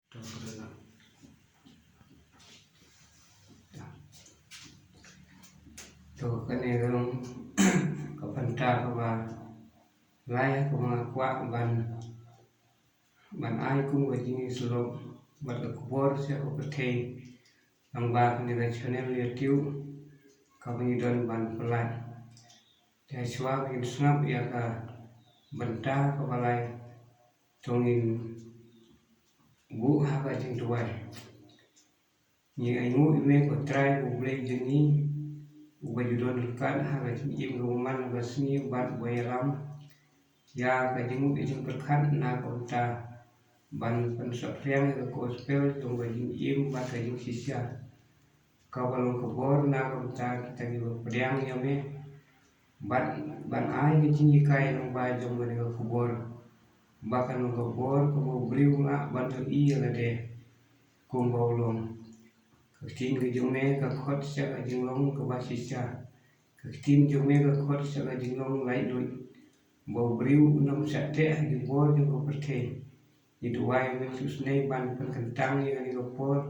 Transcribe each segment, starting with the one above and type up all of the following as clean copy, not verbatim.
Dokternya. Tuh kan yang kepenta keba lai kuat ban ai kum gajing selok bat kubor sia ko pethe ang ba ni ga channel youtube kami don ban pelai ya swag in snap ya ka benta ka balai tongin bu ha ka jing tuai ni ai ngu ime ko try ko blai jeni uba judon kan ha ka jing im roman ga sni bat boyalam ya ka jing perkan na ko ta ban pensapriang ke gospel tunggu jing im bat jing sisya kabalong kebor na kita kita gi pediang ya me ban ai ke jing kai nang ba jong ga kebor bahkan kebor kebo briu na ban to i la de kumbolong ketin ke jong me ka khot sia ka jing long ke ba sisya ketin jong me ka khot sia ka jing long lai doi bo briu nam sa te gi bor jong ko perthe itu wai Yesus nei ban kentang ya ni kopor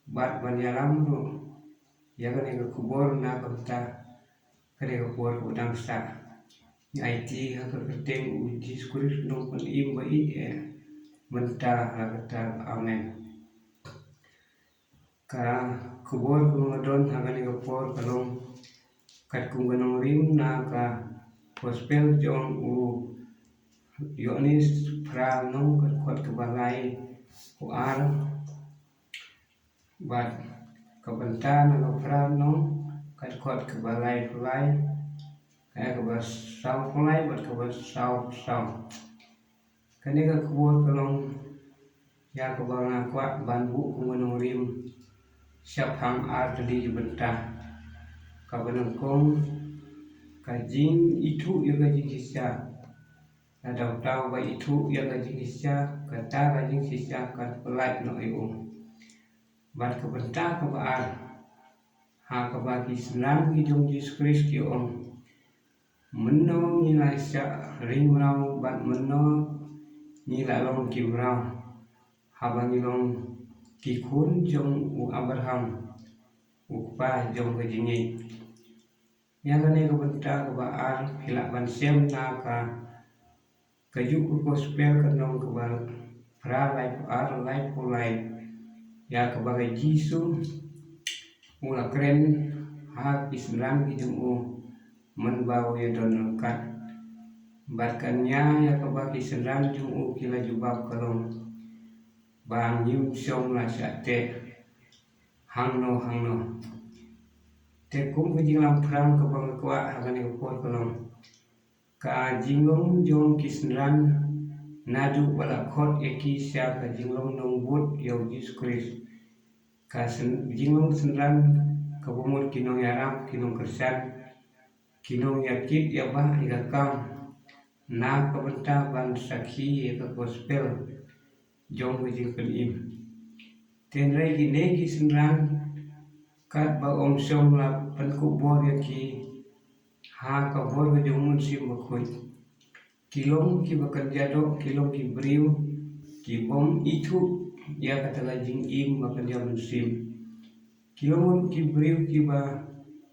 bat ban yalam ro ya kan ni kubor na kota kare kopor ko dang sa IT ha ka keteng uji skuris no pun im ba I menta la kata amen ka kubor ko ngadon ha kan ni kopor kalong kat kung ganong rim na ka gospel jong u Yonis pra nong kot kebalai ku ar bat kebenta na pra nong kot kebalai pelai kaya kebas sau pelai bat kebas sau kani ka kubur kelong ya kebal na kuat banbu kumenong rim siap hang ar tadi benta kabenang kong kajing itu ya kajing sisa ada tahu ba itu ya kajing sisa kata kajing sisa kan pelai no eu bat kebenta ke baar ha ke bagi senang hidung Yesus Kristus ki om menno nilai sya ring rau bat menno nilai long ki rau ha bangi long ki kun jong u Abraham u pa jong kajing ya kane kebenta ke baar hilak ban sem na ka kayu ku gospel kanong kebal pra lai ar lai pulai ya kebagai jisu mula keren ha islam ki jung menbau ya don kat batkannya ya kebagi sedang jung kila jubab kalong bang yum syong la sate hangno te kum ki lam prang kebang kwa hagan ko kalong ka jingong jong kisran nadu wala khot eki sya ka jinglong nong but yo Yesus Kristus ka jinglong senran ka bomor kinong yarap kinong kersan kinong yakit ya bah ika kam na ka benta ban sakhi ya ka gospel jong ka jing im tenrai gine ki senran kat ba om syong la pan ku bor yaki ha ka bor ka jong mun sim bakoi kilong ki bakan jado kilong ki briu ki bom itu ya kata lajing im bakan jam sim kilong ki briu ki ba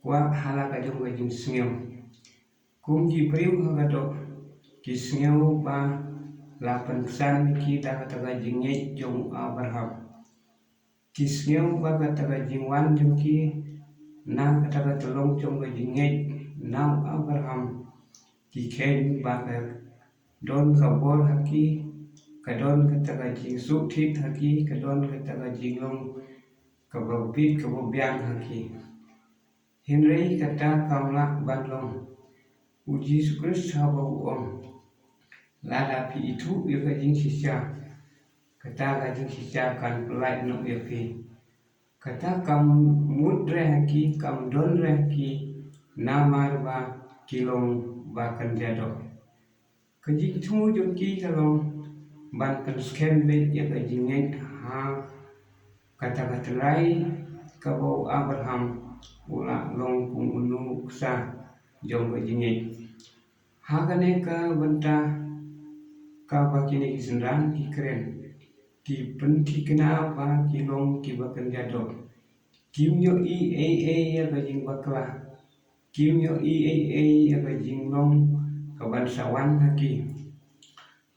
kwa hala ka jong lajing sngeu kum ki briu ha to ki sngeu ba lapan san ki ta kata lajing ye jong Abraham ki sngeu ba kata lajing wan jong ki na kata tolong jong lajing ye na Abraham ki ken ba ka don kabor haki kadon kata kajing suthit haki kadon kata kajing long kababit kababiang haki hinrei kata kamla banlong uji Yesus habau om lada pi itu ya kajing sisya kata kajing sisya kan pelai no ya pi kata kam mudre haki kam don haki namar ba kilong bahkan jado kajing tumu jongki kalong ban kan scan be ya kajing net ha kata lai kabau Abraham ula long kung unu sa jong kajing net ha kane ka benta ka bakini senran ki keren ki penti kena ba ki long ki bakan jado kim yo i ya ka jing bakla kim yo i ya ka jing long ka ban sawan haki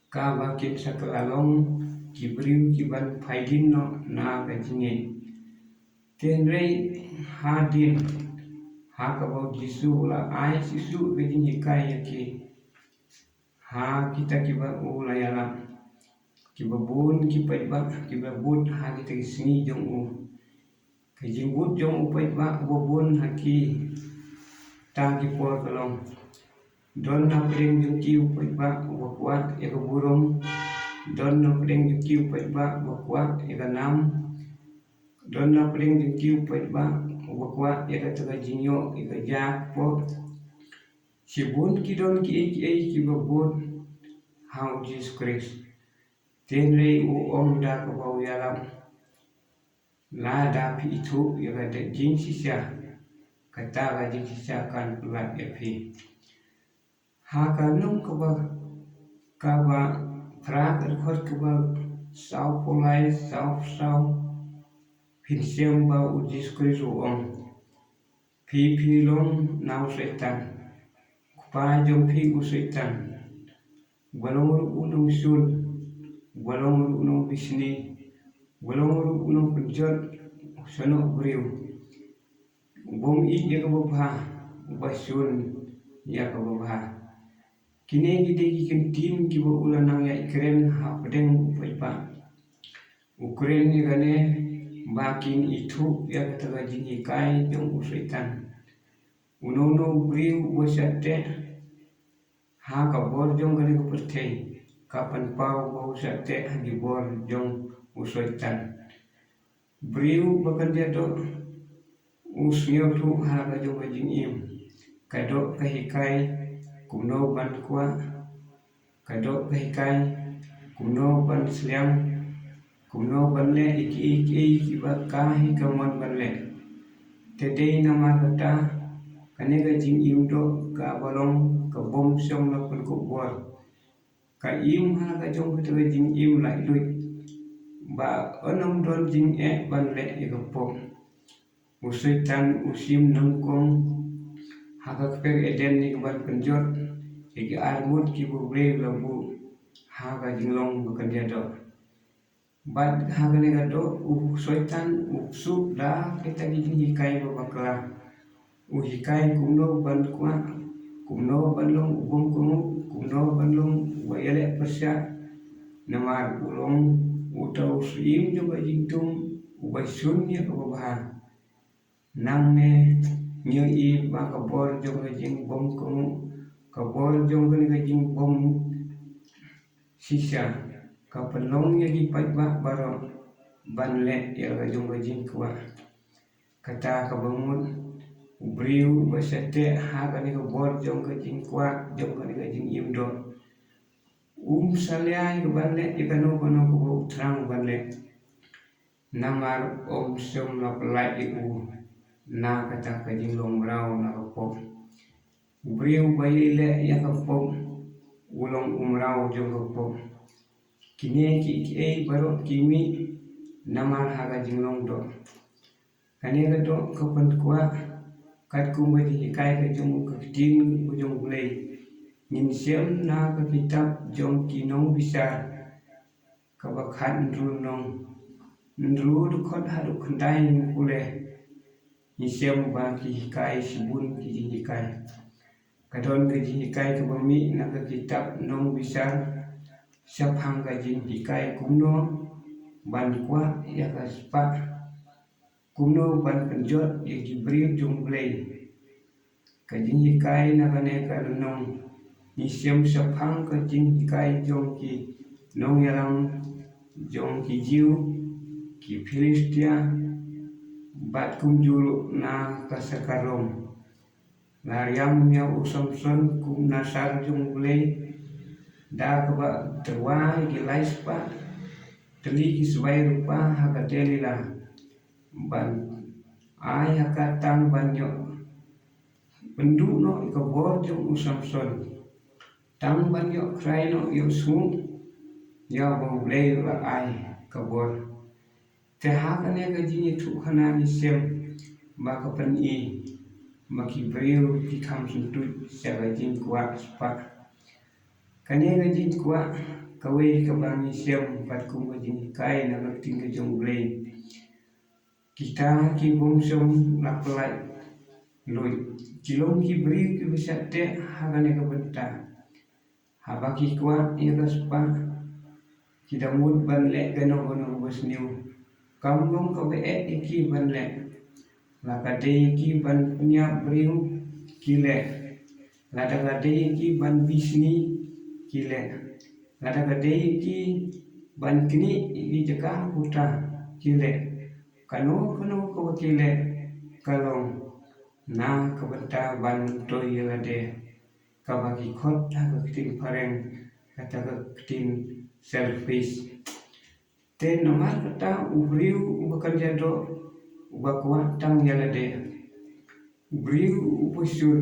ka bakin sakalalong ki briu ki ban phaidin no na ka jinge tenrei hadin ha ka bau jisu la ai sisu ka jing hikai yaki ha kita kiba ulayala kiba bun kipa ba kiba bun ha kita kisini jong u kajing but jong u pa ba bun haki ta ki por kalong don na pring jong ki u pa ba kuat ya ka burung don na pring jong ki u pa ba kuat ya ka nam don na pring jong ki u pa ba kuat ya ka taga jinyo ya ka ja po si bun ki don ki ba bun how Jesus Christ tenrei u om da ka bau yalam la da pi itu ya ka da jing sisa kata ka jing sisa kan pulat ya pi ha ka nung ka ba pra ka khot ka ba sau polai sau phin siam ba u Jesus Christ u om pi long nau setan pa jong pi u setan walong unong sul walong unong bisni walong unong penjot sono briu bom i ya ka ba basun ya ka ba kini gide ki kentim ki bo ulanang ya ikren ha pedeng pa ukren ni gane bakin itu ya ka taga jingi kai jong usaitan unono briu wasate ha ka bor jong gane ko perthei kapan pau bau sate hagi bor jong usaitan briu bakan dia do usnyo tu ha ka jong jing im kado kahikai kuno ban kwa kado kahikai kuno ban sliam kuno ban le iki ba kahi kaman ban le tedei nama kata kane ka jing im do ka balong ka bom syong la pun ko bor ka im ha ka jong ka jing im lai lui ba onom don jing ban le e ka pom usaitan usim nangkong ha ka per eden ni ban penjot iki armut ki bu bre lambu ha ka jing long bukan dia do bad ha ka ne ka do usaitan uksu da kita jing hikai ba bakla hikai kumno ban kwa kumno ban long ubong kumno ban long wayale persya namar ulong utau sim jo ba jing tum ubai sun ya ka ba nang ne nyo i ba ka bor jo ka jing bom ka bor jo ka jing bom sisa ka pelong ya di pai ba baro ban le ya ka jong ka jing kwa kata ka bangun briu basate ha ka ni ka bor jong ka jing kwa jong ka ni ka jing im do salyai ka ban le ya ka no ko trang ban le namar om som la pelai iu na kata ka jing long rau na ka pom briu bai le ya ka pom ulong umrau jong ka pom kini ki baro kimi namar ha ka jing long do kani ka do ka pan kwa kat ku ma di kai ka jong ka tin ku jong bulai nin sem na ka kitab jong kinong bisa ka ba khan ru nong nru du khot ha du khandai ni kule ni sem ba ki kai sibun ki ji kai ka don ka ji kai ka ba mi na ka kitab nong bisa saphang ka ji kai kumno ban kwa ya ka spa kumno ban penjot ya ki briu jong bulai ka jing kai na ka ne ka nong ni sem saphang ka jing kai jong ki nong yalang jong ki jiu ki Filistia bat kum julu na ka sakarong lariam nya Samson kum nasar jong bulai da ka ba terwai ki laispa teli ki sebai rupa ha ka telila ban ai haka tang banyo bendu no ika bor jong Samson tang banyo krai no yo su ya bau le la ai kabor. Te hakane ka jing itu khana ni sem ba ka pan i maki breu ki kham suntut sa ka jing kwa spa. Kane ka jing kwa kawe ka bangi sem pat kum ka jing kai na ka ting ka jong blei. Kita ki bom som laklai loi kilong ki breu ki bisa te hakane ka benta. Habaki kwa ia ka spa kita mut ban le gano gano bos niu kamlong ka be iki ban le la ka de iki ban punya breu kile la da ka de iki ban bisni kile la da ka de iki ban kini iki jaka putra kile kano ko kile kalong na ka benta ban to yela de ka bagi khot ha ka tin pareng kata ka tin selfish. Te nomar kata ubriu bekerja do ubakwa tang yala de. Ubriu upusul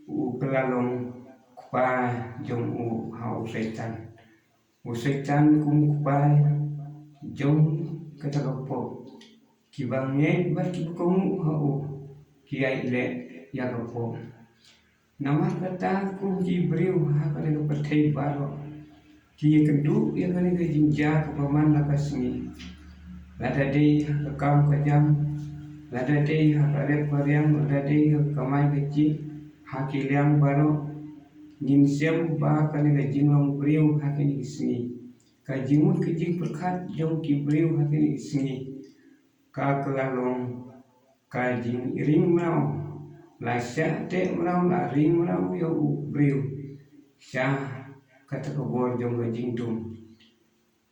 ukelalong kupa jong hau setan. Setan kum kupa jong kata kapo. Kibangnya bar kibukong hau kiai le ya kapo. Nomar kata kum kibriu hakane kepertai baro. Ki kendu yang kane ke jinja ke paman lakasni lada dei ke kam ke jam lada dei hakare pariam lada dei ke kamai keci hakiliang baro nin sem ba kane ke jinglong briu hakini sini ka jimun ke jing perkat jong ki briu hakini sini ka kelalong ka jing ring mau la sya te mau la ring mau yo briu sya kata kabor jong ga jingtung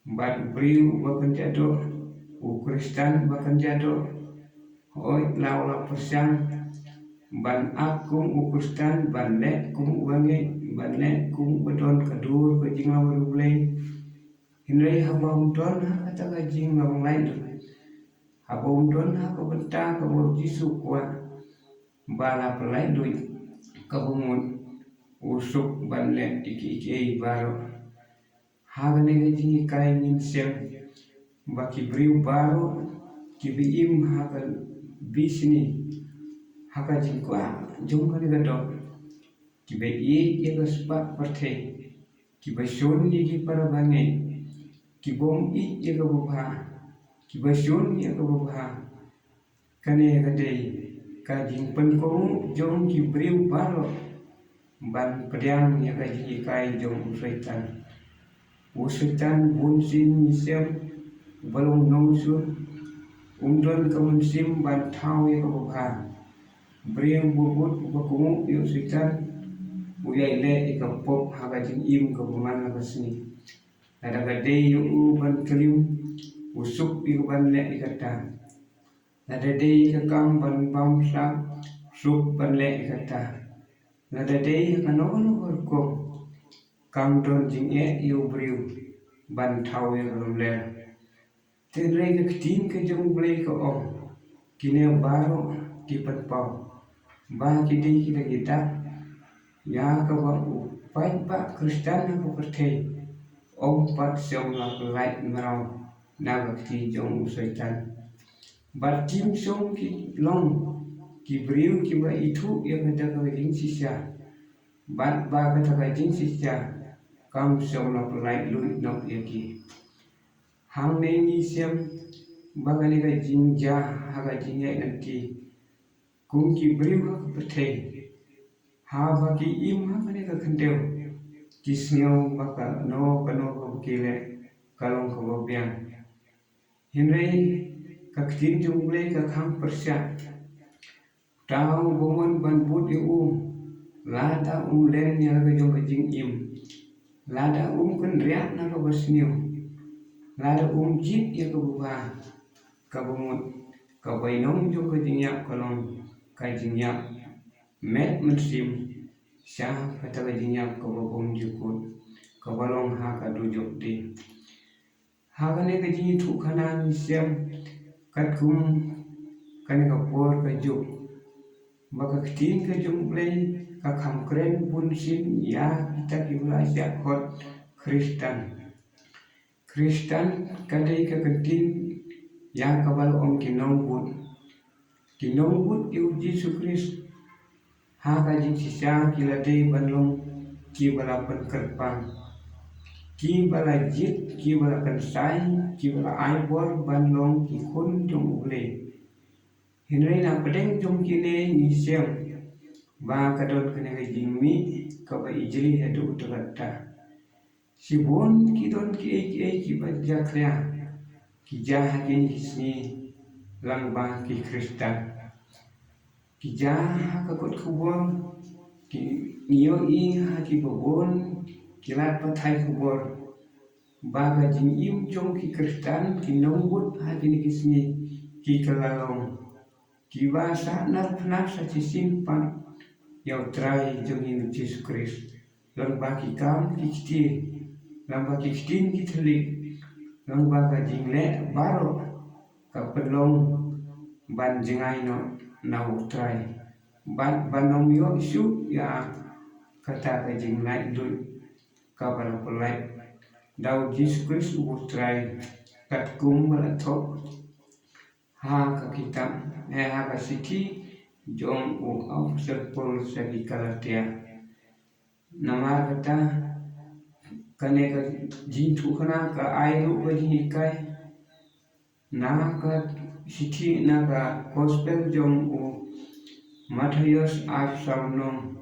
bat briu bakan jado Kristen bakan jado oi laula persang ban akum Kristen ban le kum wangi ban le kum bedon kadur ke jingaw rublei hinrei habam don kata ga jingaw lain habam don ha ko benta ka bor jisu kwa bala pelai doi kabumut usuk ban le iki baro hagane ga jingi kai nin sem baki briu baro kibi im hagal bisni haga jingkwa jongkane ga do kibe ye ga spa parthe kibe shon ye ki para bange kibom I ye ga bubha kibe shon ye ga bubha kane ga dei ka jing pen ko jong ki briu baro ban pediang ya ka ji kai jong setan bun sin nisem balong nong sun umdon kamun sim ban thau ya ka ba briu bubut bakungu yo setan uyai le ka pop ha ka jing im ka man ka sini ada ka de yu ban kelim usuk yu ban le ikata ada de ka kam ban bam sa sup ban le ikata nada dei kanono ko kam don jing yu briu ban thau ye le te re ke tin ke jong blei ko om kine baro ki pat pau ba ki dei ki kita ya ka ba pai ba Kristen ko perthei om pat song la lai marau na ga ti jong setan ba tim song ki long ki briu ki ba itu yang ada ka jing sisa bat ba ka ta jing sisa kam song la pelai lui nok yaki hang ne ni sem ba ka ni ka jing ja ha ka jing ye nanti kum ki briu ka pethe ha ba ki im ha ka ni ka khandeu ki snyo ba ka no ka ki le kalong ka ba biang hinrei ka tin jung le ka kham persya tau bomon ban put yu lada len ya ka jong ka jing im lada kan riak na ka basniu lada jit ya ka buba ka bomot ka bainong jong ka jing yak kalong ka jing yak met mensim syah kata ka jing yak ka bom jukut ka balong ha ka dujok di ha ka ne ka jing thu khana ni sem kat kum kan ka por ka juk baka tin ka jong play ka kham kren bun sin ya kita ki bla sia khot Kristen Kristen kadai kekentin yang kabal om kinong but yu Yesus Kristus ha kajing sisa kiladei banlong ki balapan kerpang ki bala jit ki bala kansai ki bala aibor banlong ki kun jong ule hinai na pedeng jong kine ni sem ba kadon kene kajing mi kaba ijri hadu utrata si bon ki don ki bajak ya ki jah ki sini lang ba ki Kristen ki jah kakut kubor ki niyo ki bobon ki lat pathai kubor ba jing im jong ki Kristen ki nongbut ki sini ki kalalong ki ba sa nar pna sa ci simpan yau trai jong in Yesus Kristus lang ba ki kam ki kiti lang ba ki kitin ki telik lang ba ka jing le baro ka pelong ban jengai no nau trai ban banom yo isu ya kata ka jing lai dut ka bala pelai dau Yesus Kristus u trai kat kum bala thok ha ka kitab ha ka siti jong u au sepul sagi Galatia nama kata kane ka jintu kana ka airu ka jikai na ka siti na ka gospel jong u Matius ar saunom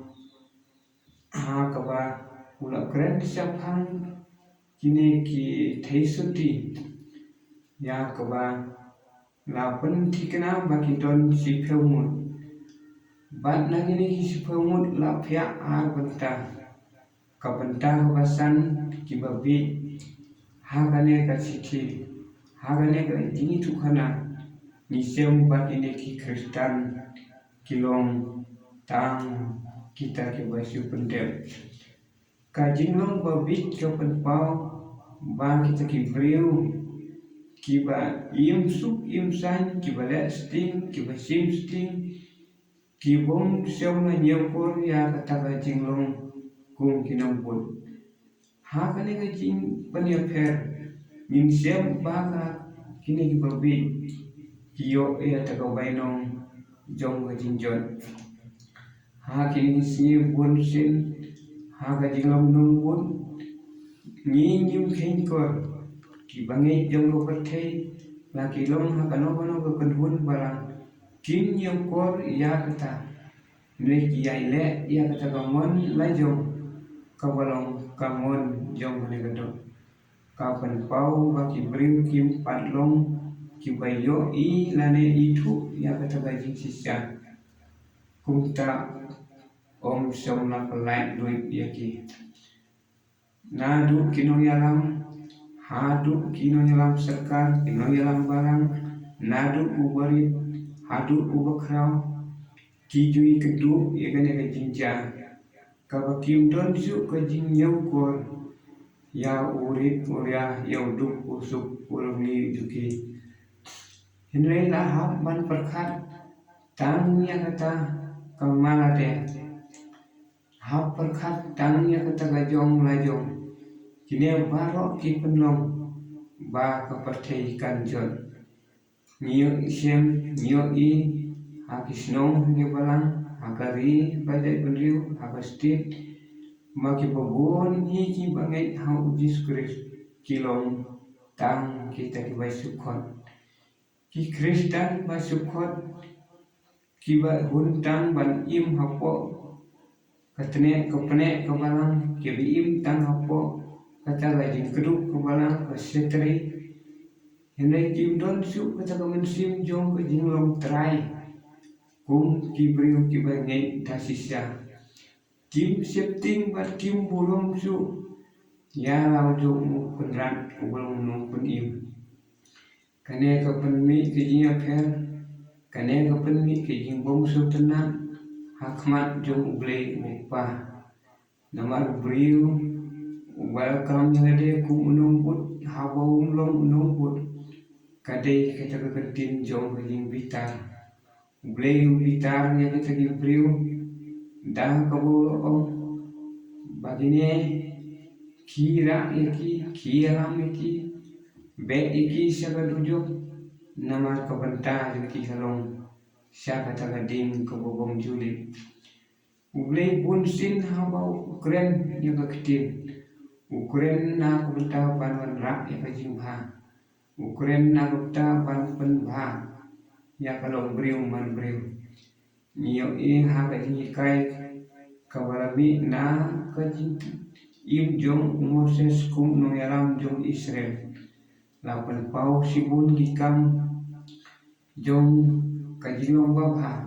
ha ka ba ula kren siapang kini ki theisuti ya ka ba la pen tikna baki don si phemut bat na kini ki si phemut la phya ar banta ka banta ka basan ki babi ha kane ka siti ha kane ka jingi tukhana ni sem baki ne ki Kristen kilong tang kita ke basu pendem ka jinglong babit ka penpau ba kita ki breu ki ba im suk im san ki ba le sting ki ba sim sting ki bom sem na nyepor ya kata ka jinglong kum kinong pun ha kane ka jing panya pher min sem ba ka kini ki babi ki yo ya ta ka bainong jong ka jinjon ha kini si bun sin ha ka jinglong nung bun ni nyum khen ko ki bangai jong lo pathai la ki long ha kano ka kanhun barang kin nyum kor ya kata ne ki ai le ya kata kamon la jong ka balong kamon jong ne ka do ka pan pau ba ki brim kim patlong ki bayo I lane itu ya kata ka jing sisa kumta om somna pelai duit ya ki nadu kino yalam hadu kino yalam serkar kino yalam barang nadu ubarit hadu ubakrau kijui kedu ya kane ka jinja ka bakim don su ka jing nyau kor ya urit urya ya uduk usuk urni duki hinrei la hap ban perkhat tangnya kata kamala de hap perkhat tangnya kata gajong lajong kini baro ki penlong ba ka perthei kan jon niyo isem niyo I hakisnong ngi balang hakari badai benriu hakastit maki babon hi ki bangai hau Yesus Kristus kilong tang kita ki bai sukhon ki Kristen bai sukhon ki ba huntang ban im hapo katne kapne kabalang ki bi im tang hapo kata lagi keduk kabalang ka setri henai kim don su kata kamen sim jong ka jinglong trai kum ki briu ki bangai dasisya kim septing bat kim bulong su ya lau jong mu penrat kubulong nong pun im kane ka penmi ki jinga pher kane ka penmi ki jing bong su tenang hakmat jong ublei upa namar briu welcome nyade ku unumput habau long unumput kadai kata kekentin jong jing bitar ublei bitar nya kita ki briu dah kabul om bagine kira iki kiram iki be iki saka dujung namar ka banta ki kalong saka taga dim ka bobong julit ublei bunsin habau ukren yang ka ketin ukren na ka banta panwan rak ya ka jingha ukren na ka banta pan penbha ya kalong briu man briu niyo ha ka jingi kai kabarami na ka jing im jong Moses kum no yaram jong Israel lapan pau sibun gikam jong kajilong babha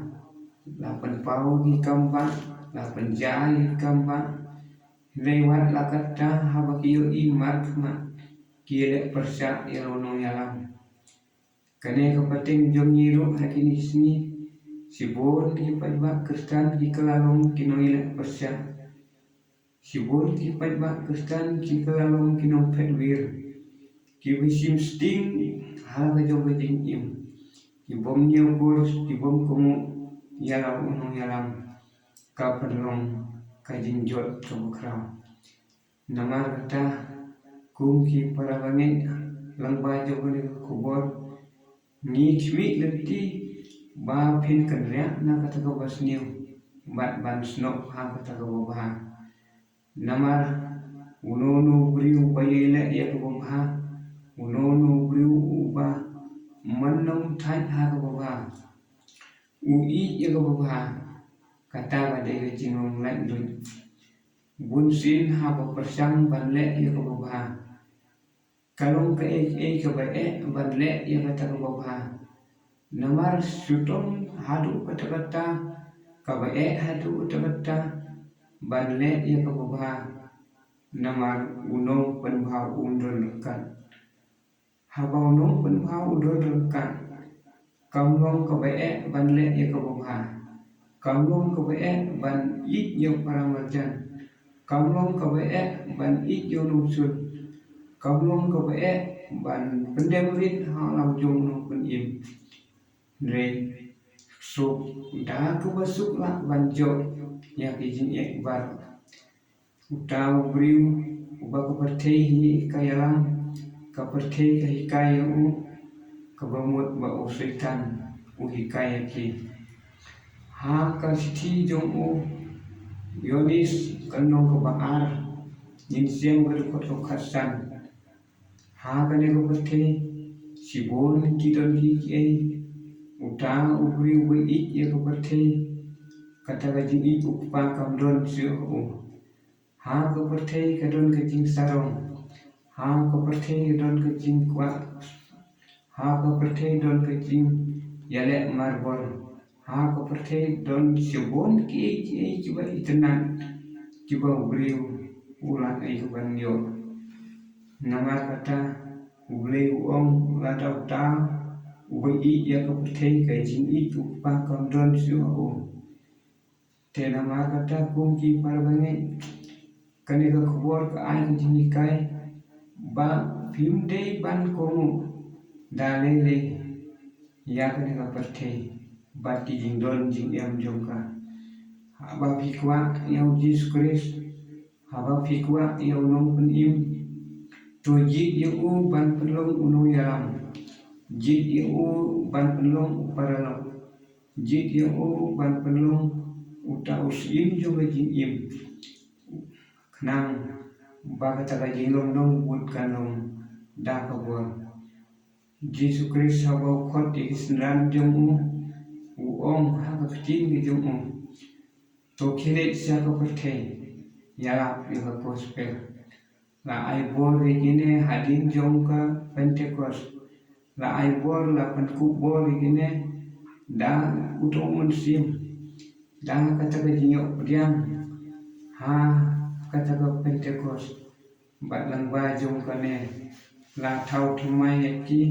lapan pau gikam ba lapan ja gikam ba lewat lakata habakiyo i markma kile persya yarono yalam kane kapating jong yiru hakini sini sibun kipat ba kristan kikalalong kinoile persya sibun kipat ba kristan kikalalong kinong pedwir kibisim sting hal ka jong kajing im kibom niyo kurs kibom kumu yalam unong yalam kaperlong kajing jot kabukraw namar kata kum ki para bangit lang bajo ko kubor ni chmi lenti ba phin kanria na kata ko basniu bat ban snok ha kata ko ba namar unono briu bayele ya ko ba unono briu uba manong thai ha ko ba ui ya ko ba kata ba de jingong lai dun bunsin ha ba persang ban le ya ko ba kalong ka ka ba ban le ya kata ko ba namar sutong hadu kata-kata ka ba hadu kata-kata ban le ya ko ba namar unong penbha undol lekat haba unong penbha undol lekat kamlong ka ba ban le ya ko ba kamlong ka ba ban ik yo paramarjan kamlong ka ba ban ik yo nungsul kamlong ka ba ban pendemurit ha lam jong no pen im re so da ka basuk la ban jo ya ki jin ek bar utau briu uba ka perthei hi kayalam ka perthei ka hikaya u ka bamut ba o setan u hikaya ki ha ka sithi jong u yonis kanong ka baar nin siam ka ko khasan ha ka ne ko perthei sibon kidon ki utang ubri ubi ik ya ko perthei kata ka jing ik ukpa kam don sio u ha ko perthei ka don ka jing sarong ha ko perthei don ka jing kwa ha ko perthei don ka jing yale marbol ha ko perthei don sibon ki ba itenan ki ba ubri ulan ai ko ban yo namar kata ubli uong ladau ta ubi i ya ka perthei ka jing i ukpa kam don sio u te namar kata kum ki parbange kane ka khobor ka ai ka jing kai ba phim dei ban komu dalele ya kane ka perthei ba ki jing don jing yam jong ka haba phikwa yau Jesus Christ haba phikwa yau nong pen im to jik yu ban penlong uno yalam jik yu ban penlong paralong jik yu ban penlong uta usim juga jing im knang ba kata ka jing long nong but kanong da ka bor Jesus Christ haba khot ikisran jong u ong ha ka ktin ki jong u to khile sia ka perthei yala pi ka gospel la ai bor igine hadin jong ka Pentecost la ai bor la penku bor igine da utong mensim da kata ka jinyo diam ha kata ka Pentecost bat lang ba jong ka ne la thau thumai ki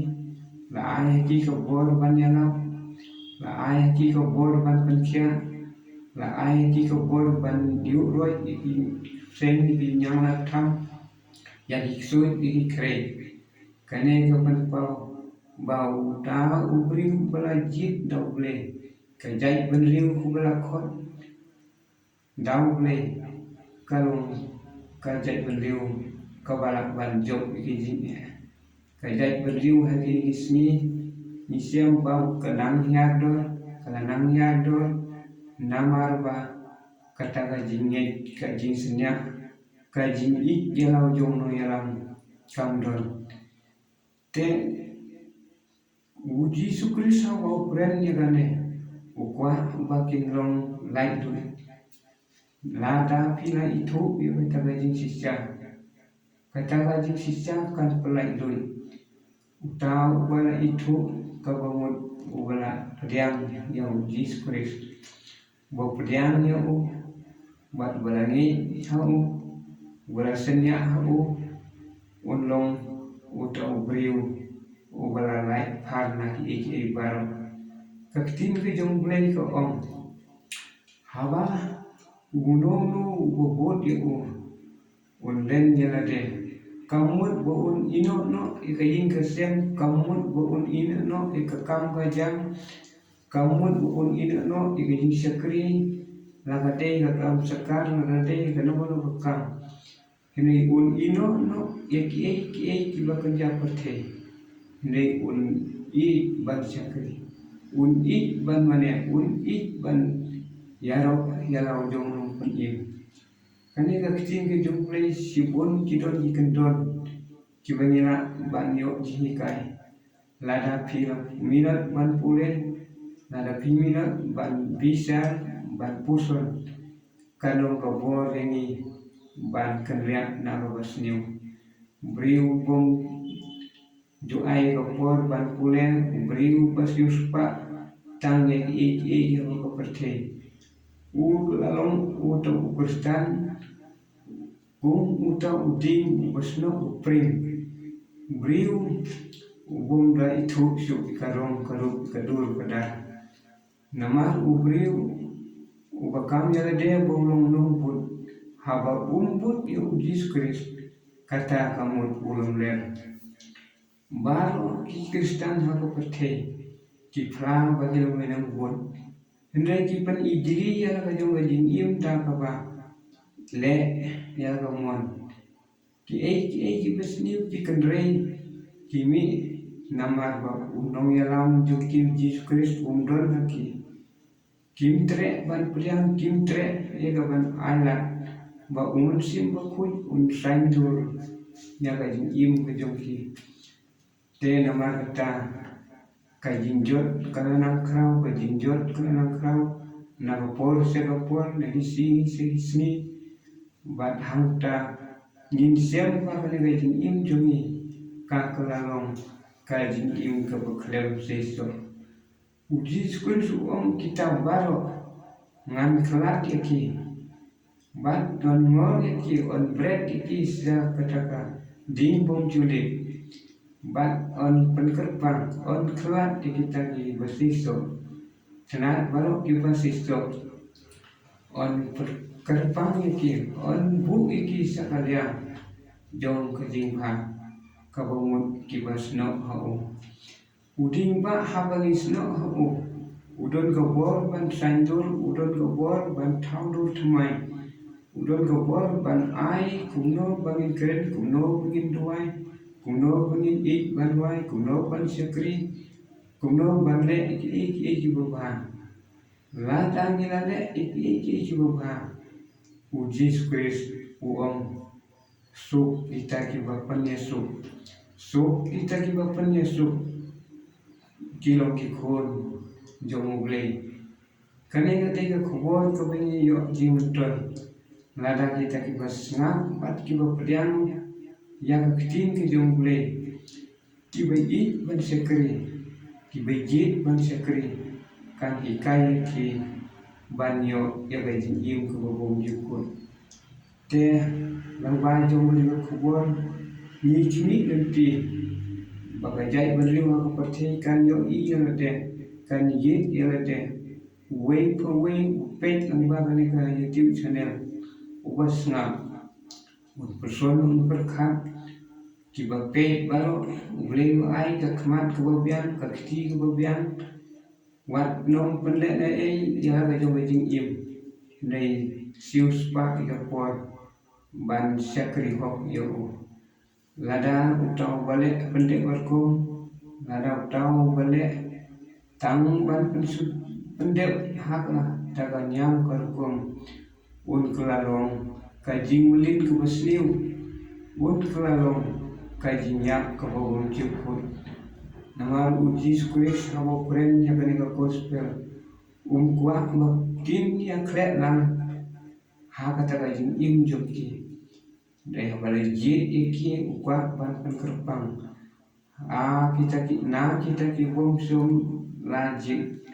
la ai ki ka bor ban yala la ai ki ka bor ban penkhia la ai ki ka bor ban diu roi ki sen ki nyang la tham ya ki suit ki kre kane ka pan pau bau ta ubri bala jit dauble ka jai ban riu ku bala khot dauble kalong ka jai ban riu ka bala ban jok ki jin kajai beriu hati isni isiam bau kanang yardor namar ba kata kajinget kajing senyak kajing ik jalau jong no yalam kamdor te uji sukris hawa brand yagane ukwa bakin long light tu lada pila itu ya kata kajing sisya kan pelai doi utau bala itu kabangun ubala pediang yang Yesus Kristus bo pediang ya bat balangi hau ubala senya hau unlong utau briu ubala lai parna ki baro kaktin ke jong bulai ko hawa gunung nu bobot ya unlen jalade kamut boun ino no ikayin kasem kamut boun ino no ikakam kajang kamut boun ino no ikayin syakri lagate ikakam sakar lagate ikanobo no kakam ini un ino no ki kibakan japarte ini un I ban syakri un I ban mane un I ban yarau jong no penim kani ka kicing ke jumplay sibon kidon ikendon kibanyela banyo jihikai lada pila minat ban pule lada pimina ban bisa ban puson kanong kabor ini ban kenriak na basniu briu bom juai kabor ban pule briu basiuspa tangye ik yang kaperte lalong utau kristan uta uding basno upring briu da itu syuk karong kadur kadar namar ubriu ubakam yalade bolong numput haba umput yu Yesus Kristus kata kamu ulum ler baro ki Kristen haba perte ki pram bagil menang bun hendai ki pan ijri ya kajong gajin im ta kaba le ya gamon ki besniu ki kendrei kimi namar ba unong yalam jukim Yesus Kristus umdon haki kimtre ban priang kimtre ya gaban ala ba umun sim ba kuy un sandur ya kajin im kajong ki te namar kata kajinjot kanang kraw nagapor segapor nagisi segisni bat hangta ngin siam pa kajin im jungi kakelalong kajin im kabaklem seso uji skul su kita baro ngan kelak yaki bat don ngor yaki on bread yaki sida kataka ding bom juli bat on penkerpang on kelak yaki tagi basiso senat baro ki basiso on kerpang iki on bu iki sakalia jong kajing ha kabangun kibasno hau uding ba habalisno hau udon gobor ban sandur udon gobor ban taudur tumai udon gobor ban ai kumno bangin keren kumno bangin duai kumno bangin ik ban wai kumno ban syakri kumno ban le ik baba la tangilale ik baba Yesus Kristus suk kita kibapan Yesus suk kita kibapan Yesus kilong kikon jong ublay kani ketika kubor kabini yo jimuton lada kita kibas ngap bat kibapdiang yang keting ke jong ublay kibai ban sekri kibai ban sekri kan ikai ki banyo ya gajin im ke babong jukun te lang ba jong liwa kubor ni chini nanti bagajai berliwa ko perti kan yo yalade kan yalade way per way pet lang ba kan ka YouTube channel ubas nga person berkat kiba pet baro ubleo ai ka kmat kebabian ka kiti kebabian wat nom penle na ya ga jong jing im nei sius pa ka por ban syakri hok yo lada utau balik pendek berkum, lada utau balik tang ban pensut pendek haklah taga nyam kerkum, un kelalong kajing melin ke besliu, un kelalong kajing nyak ke bawang ciput. Nama uji skuis habo keren yang kani ke gospel, kuat makin yang kret lang, hakata kajing im joki. Daya balai jit iki ukwa ban kerpang. Kita ki bom som lajik.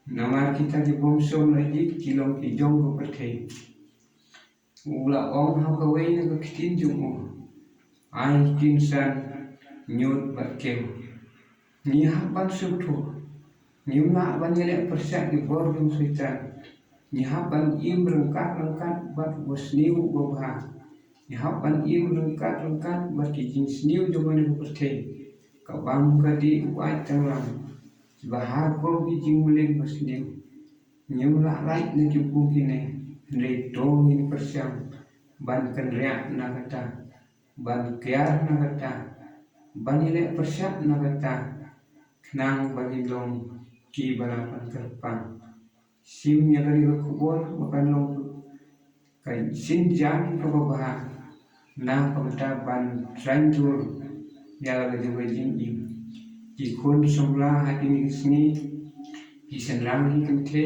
Nama kita ki bom som lajik kilong ki jong ko perthei. Ula ong ha ka wei na ka kitin jumu. Ai kinsan nyut bat kem. Ni ha ban subtu. Ni ma ban yele persak di bor jong suitan. Ni ha ban im rengkat bat bosniu bobha. Yahapan im lengkat bagi jenis new jaman yang percaya kau bang kadi uai tenglang bahar kau bijing melin pasniu nyumlah lain na jumpu kine leto ini persiang ban kenriak na kata ban kiar na kata ban ilek persiak na kata kenang bagi long ki balapan kerpang sim yang kali kubur makan long kai sinjang kau bahar na pagta ban tranjur yala ga jing im ki kun somla hatin isni ki senlang hi kente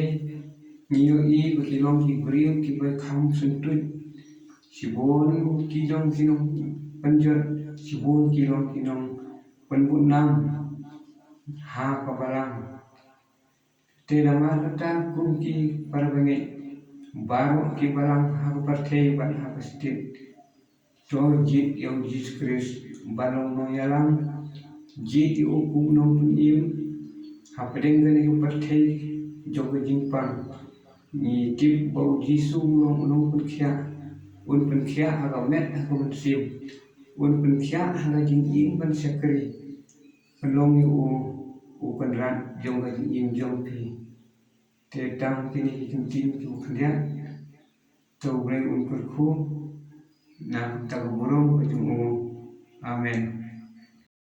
niyo i bakilong ki brio ki ba kham suntut sibon ki jong kinong panjor sibon ki long kinong panbunam ha pabalang te nama kata kum ki parbange baru ki balang ha partei ban ha pastit to jit yang Yesus Kristus balong no yalang jit yu kum no punim hapedeng gani perthei jogo jingpang ni tip bau Yesu long no punkhia un punkhia aga met aga sim un punkhia aga jing ing ban sakri pelong yu u penran jogo jing ing jong pi te tang kini kintin tu khliat to bre un kurku na tagu burung ujung amen.